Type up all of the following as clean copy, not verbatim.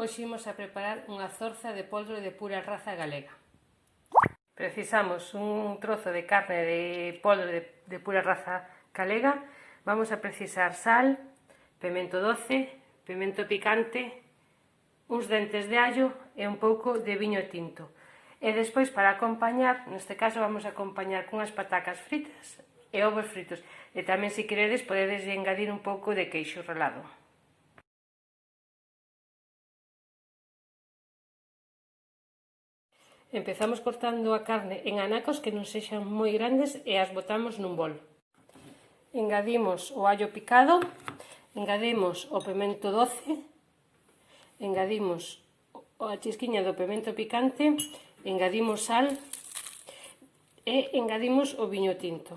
Hoxe imos a preparar unha zorza de pollo de pura raza galega. Precisamos un trozo de carne de pollo de pura raza galega. Vamos a precisar sal, pemento doce, pemento picante, uns dentes de allo e un pouco de viño tinto. E despois, para acompañar, neste caso vamos a acompañar cunhas patacas fritas e ovos fritos. E tamén, se queredes, podedes engadir un pouco de queixo ralado. Empezamos cortando a carne en anacos que non sexan moi grandes e as botamos nun bol. Engadimos o allo picado, engadimos o pemento doce, engadimos a chisquiña do pemento picante, engadimos sal e engadimos o viño tinto.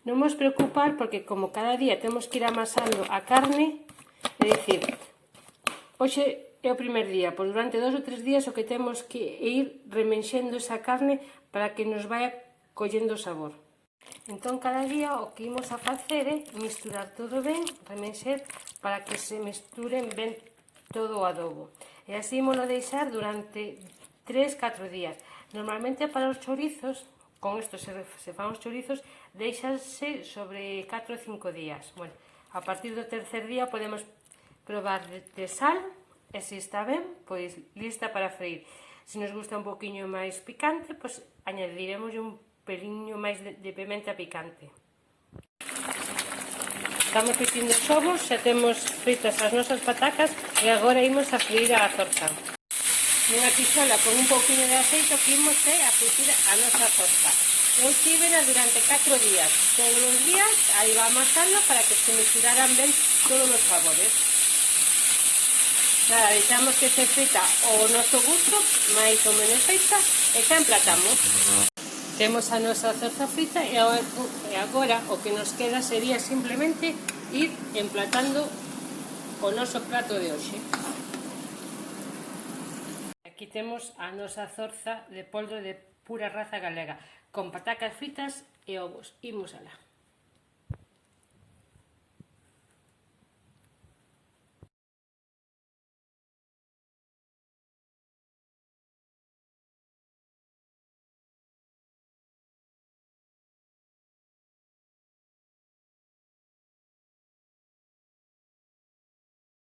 Non vos preocupar porque como cada día temos que ir amasando a carne, é dicir, hoxe é o primer día, pois durante 2 ou 3 días o que temos que ir remenxendo esa carne para que nos vaya collendo o sabor. Entón, cada día o que imos a facer é misturar todo ben, remenxer, para que se mesturen ben todo o adobo. E así imos deixar durante 3-4 días. Normalmente para os chorizos, con isto se fan os chorizos, deixanse sobre 4 ou 5 días. Bueno, a partir do tercer día podemos probar de sal, e se está ben, pois lista para freír. Se nos gusta un poquinho máis picante, pois añadiremos un peliño máis de pimenta picante. Estamos fritindo os ovos, xa temos fritas as nosas patacas e agora imos a freír a zorza. Nunha tixola con un pouquinho de aceite que imos a fritir a nosa zorza. Eu tívena durante 4 días. Todos os días aí va amasando para que se misturaran ben todos os sabores. Nada, deixamos que se frita o noso gusto, máis ou menos feita, e xa emplatamos. Temos a nosa zorza frita e agora o que nos queda sería simplemente ir emplatando o noso prato de hoxe. Aquí temos a nosa zorza de pollo de pura raza galega, con patacas fritas e ovos. Imos alá.